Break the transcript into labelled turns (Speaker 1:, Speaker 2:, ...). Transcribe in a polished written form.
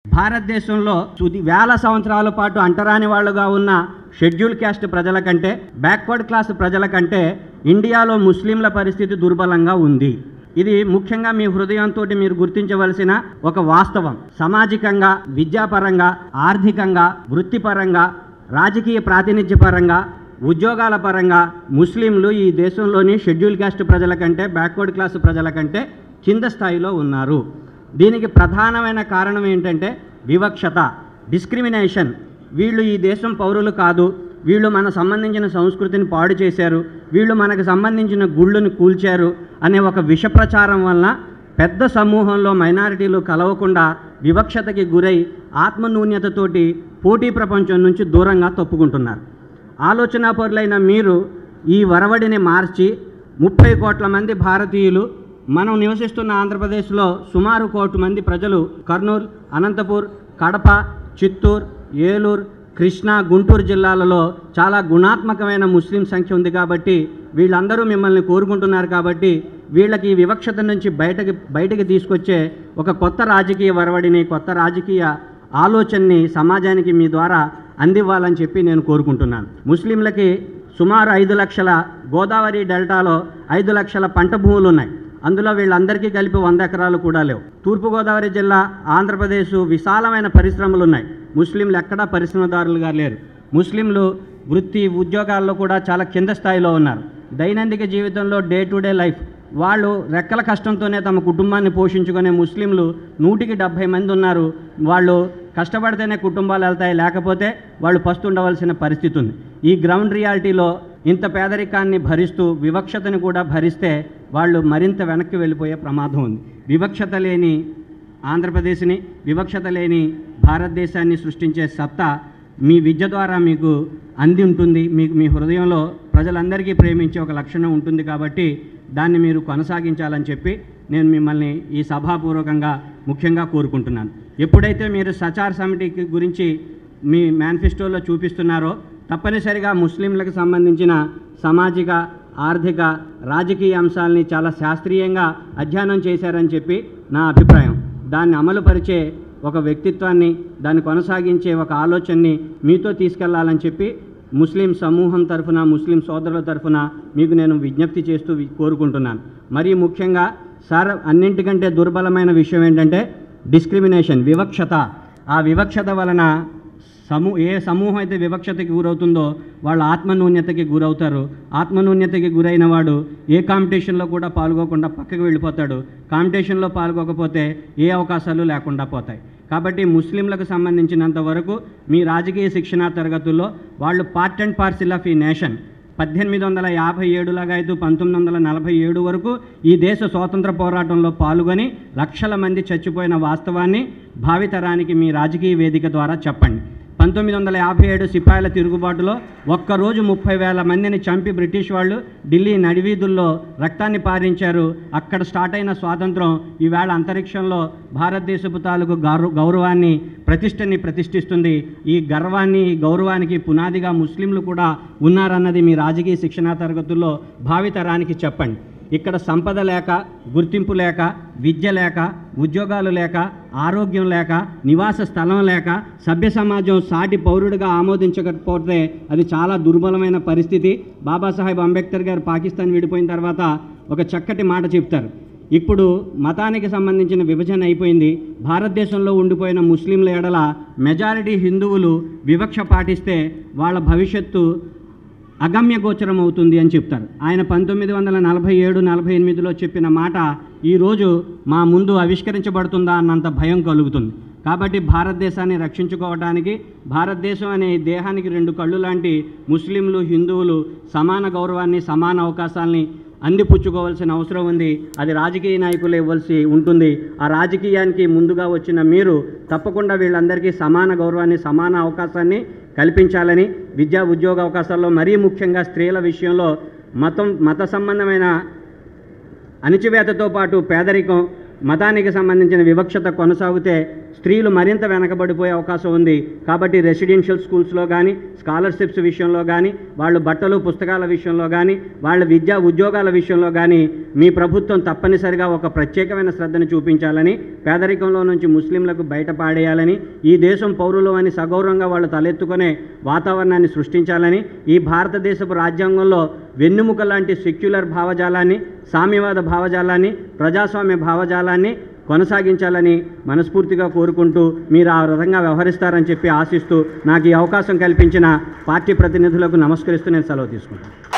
Speaker 1: భారతదేశంలో వేల సంవత్సరాల పాటు అంటరాని వాళ్ళుగా ఉన్న షెడ్యూల్ క్యాస్ట్ ప్రజల కంటే బ్యాక్వర్డ్ క్లాస్ ప్రజల కంటే ఇండియాలో ముస్లింల పరిస్థితి దుర్బలంగా ఉంది. ఇది ముఖ్యంగా మీ హృదయంతో మీరు గుర్తించవలసిన ఒక వాస్తవం. సామాజికంగా, విద్యాపరంగా, ఆర్థికంగా, వృత్తిపరంగా, రాజకీయ ప్రాతినిధ్యపరంగా, ఉద్యోగాల పరంగా ముస్లింలు ఈ దేశంలోని షెడ్యూల్ క్యాస్ట్ ప్రజల కంటే బ్యాక్వర్డ్ క్లాస్ ప్రజల కంటే కింద స్థాయిలో ఉన్నారు. దీనికి ప్రధానమైన కారణం ఏంటంటే వివక్షత, డిస్క్రిమినేషన్. వీళ్ళు ఈ దేశం పౌరులు కాదు, వీళ్ళు మనకు సంబంధించిన సంస్కృతిని పాడు చేశారు, వీళ్ళు మనకు సంబంధించిన గుళ్ళను కూల్చారు అనే ఒక విష ప్రచారం వలన పెద్ద సమూహంలో మైనారిటీలు కలవకుండా వివక్షతకి గురై ఆత్మన్యూన్యతతోటి పోటీ ప్రపంచం నుంచి దూరంగా తప్పుకుంటున్నారు. ఆలోచనాపరులైన మీరు ఈ వరవడిని మార్చి 30 కోట్ల మంది భారతీయులు, మనం నివసిస్తున్న ఆంధ్రప్రదేశ్లో సుమారు 1 కోటి మంది ప్రజలు కర్నూలు, అనంతపూర్, కడప, చిత్తూరు, ఏలూరు, కృష్ణా, గుంటూరు జిల్లాలలో చాలా గుణాత్మకమైన ముస్లిం సంఖ్య ఉంది. కాబట్టి వీళ్ళందరూ మిమ్మల్ని కోరుకుంటున్నారు. కాబట్టి వీళ్ళకి వివక్షత నుంచి బయటకి తీసుకొచ్చే ఒక కొత్త రాజకీయ వరవడిని, కొత్త రాజకీయ ఆలోచనని సమాజానికి మీ ద్వారా అందివ్వాలని చెప్పి నేను కోరుకుంటున్నాను. ముస్లింలకి సుమారు 5 లక్షల గోదావరి డెల్టాలో 5 లక్షల పంట భూములు ఉన్నాయి. అందులో వీళ్ళందరికీ కలిపి 100 ఎకరాలు కూడా లేవు. తూర్పుగోదావరి జిల్లా, ఆంధ్రప్రదేశ్ విశాలమైన పరిశ్రమలు ఉన్నాయి. ముస్లింలు ఎక్కడా పరిశ్రమదారులుగా లేరు. ముస్లింలు వృత్తి ఉద్యోగాల్లో కూడా చాలా కింద స్థాయిలో ఉన్నారు. దైనందిక జీవితంలో డే టు డే లైఫ్ వాళ్ళు రెక్కల కష్టంతోనే తమ కుటుంబాన్ని పోషించుకునే ముస్లింలు 170 మంది ఉన్నారు. వాళ్ళు కష్టపడితేనే కుటుంబాలు వెళ్తాయి, లేకపోతే వాళ్ళు పస్తుండవలసిన పరిస్థితి ఉంది. ఈ గ్రౌండ్ రియాలిటీలో ఇంత పేదరికాన్ని భరిస్తూ వివక్షతను కూడా భరిస్తే వాళ్ళు మరింత వెనక్కి వెళ్ళిపోయే ప్రమాదం ఉంది. వివక్షత లేని ఆంధ్రప్రదేశ్ని, వివక్షత లేని భారతదేశాన్ని సృష్టించే సత్తా మీ విద్య ద్వారా మీకు అంది ఉంటుంది. మీకు మీ హృదయంలో ప్రజలందరికీ ప్రేమించే ఒక లక్షణం ఉంటుంది. కాబట్టి దాన్ని మీరు కొనసాగించాలని చెప్పి నేను మిమ్మల్ని ఈ సభాపూర్వకంగా ముఖ్యంగా కోరుకుంటున్నాను. ఎప్పుడైతే మీరు సచార్ సమితి గురించి మీ మేనిఫెస్టోలో చూపిస్తున్నారో తప్పనిసరిగా ముస్లింలకు సంబంధించిన సామాజిక, ఆర్థిక, రాజకీయ అంశాలని చాలా శాస్త్రీయంగా అధ్యయనం చేశారని చెప్పి నా అభిప్రాయం. దాన్ని అమలుపరిచే ఒక వ్యక్తిత్వాన్ని, దాన్ని కొనసాగించే ఒక ఆలోచనని మీతో తీసుకెళ్లాలని చెప్పి ముస్లిం సమూహం తరఫున, ముస్లిం సోదరుల తరఫున మీకు నేను విజ్ఞప్తి చేస్తూ కోరుకుంటున్నాను. మరీ ముఖ్యంగా సార్, అన్నింటికంటే దుర్బలమైన విషయం ఏంటంటే డిస్క్రిమినేషన్, వివక్షత. ఆ వివక్షత వలన ఏ సమూహం అయితే వివక్షతకి గురవుతుందో వాళ్ళు ఆత్మన్యూన్యతకి గురవుతారు. ఆత్మన్యూన్యతకి గురైన వాడు ఏ కాంపిటీషన్లో కూడా పాల్గొకుండా పక్కకు వెళ్ళిపోతాడు. కాంపిటీషన్లో పాల్గొకపోతే ఏ అవకాశాలు లేకుండా పోతాయి. కాబట్టి ముస్లింలకు సంబంధించినంత వరకు మీ రాజకీయ శిక్షణా తరగతుల్లో వాళ్ళు పార్ట్ అండ్ పార్సిల్ ఆఫ్ ఈ నేషన్. 1857 లాగైతే 1947 వరకు ఈ దేశ స్వాతంత్ర పోరాటంలో పాల్గొని లక్షల మంది చచ్చిపోయిన వాస్తవాన్ని భావితరానికి మీ రాజకీయ వేదిక ద్వారా చెప్పండి. 1957 సిపాయిల తిరుగుబాటులో ఒక్కరోజు 30,000 మందిని చంపి బ్రిటిష్ వాళ్ళు ఢిల్లీ నడివీధుల్లో రక్తాన్ని పారించారు. అక్కడ స్టార్ట్ అయిన స్వాతంత్రం ఈవేళ అంతరిక్షంలో భారతదేశపు తాలూకు గౌరవాన్ని, ప్రతిష్టని ప్రతిష్ఠిస్తుంది. ఈ గర్వాన్ని, ఈ గౌరవానికి పునాదిగా ముస్లింలు కూడా ఉన్నారన్నది మీ రాజకీయ శిక్షణా తరగతుల్లో భావితరానికి చెప్పండి. ఇక్కడ సంపద లేక, గుర్తింపు లేక, విద్య లేక, ఉద్యోగాలు లేక, ఆరోగ్యం లేక, నివాస స్థలం లేక, సభ్య సమాజం సాటి పౌరుడిగా ఆమోదించకపోతే అది చాలా దుర్బలమైన పరిస్థితి. బాబాసాహెబ్ అంబేద్కర్ గారు పాకిస్తాన్ విడిపోయిన తర్వాత ఒక చక్కటి మాట చెప్తారు. ఇప్పుడు మతానికి సంబంధించిన విభజన అయిపోయింది. భారతదేశంలో ఉండిపోయిన ముస్లింల ఎడల మెజారిటీ హిందువులు వివక్ష పాటిస్తే వాళ్ళ భవిష్యత్తు అగమ్యగోచరం అవుతుంది అని చెప్తారు. ఆయన 1947-48లో చెప్పిన మాట ఈరోజు మా ముందు ఆవిష్కరించబడుతుందా అన్నంత భయం కలుగుతుంది. కాబట్టి భారతదేశాన్ని రక్షించుకోవడానికి, భారతదేశం అనే దేహానికి 2 కళ్ళు లాంటి ముస్లింలు, హిందువులు సమాన గౌరవాన్ని, సమాన అవకాశాలని అందిపుచ్చుకోవాల్సిన అవసరం ఉంది. అది రాజకీయ నాయకులు ఇవ్వాల్సి ఉంటుంది. ఆ రాజకీయానికి ముందుగా వచ్చిన మీరు తప్పకుండా వీళ్ళందరికీ సమాన గౌరవాన్ని, సమాన అవకాశాన్ని కల్పించాలని, విద్యా ఉద్యోగ అవకాశాల్లో మరీ ముఖ్యంగా స్త్రీల విషయంలో మత సంబంధమైన అణిచివేతతో పాటు పేదరికం, మతానికి సంబంధించిన వివక్షత కొనసాగితే స్త్రీలు మరింత వెనకబడిపోయే అవకాశం ఉంది. కాబట్టి రెసిడెన్షియల్ స్కూల్స్లో కానీ, స్కాలర్షిప్స్ విషయంలో కానీ, వాళ్ళు బట్టలు పుస్తకాల విషయంలో కానీ, వాళ్ళ విద్యా ఉద్యోగాల విషయంలో కానీ మీ ప్రభుత్వం తప్పనిసరిగా ఒక ప్రత్యేకమైన శ్రద్ధను చూపించాలని, పేదరికంలో నుంచి ముస్లింలకు బయటపాడేయాలని, ఈ దేశం పౌరులు అని సగౌరవంగా వాళ్ళు తలెత్తుకునే వాతావరణాన్ని సృష్టించాలని, ఈ భారతదేశపు రాజ్యాంగంలో వెన్నెముక లాంటి సెక్యులర్ భావజాలాన్ని, సామ్యవాద భావజాలాన్ని, ప్రజాస్వామ్య భావజాలాన్ని కొనసాగించాలని మనస్ఫూర్తిగా కోరుకుంటూ మీరు ఆ విధంగా వ్యవహరిస్తారని చెప్పి ఆశిస్తూ నాకు ఈ అవకాశం కల్పించిన పార్టీ ప్రతినిధులకు నమస్కరిస్తూ నేను సెలవు తీసుకుంటాను.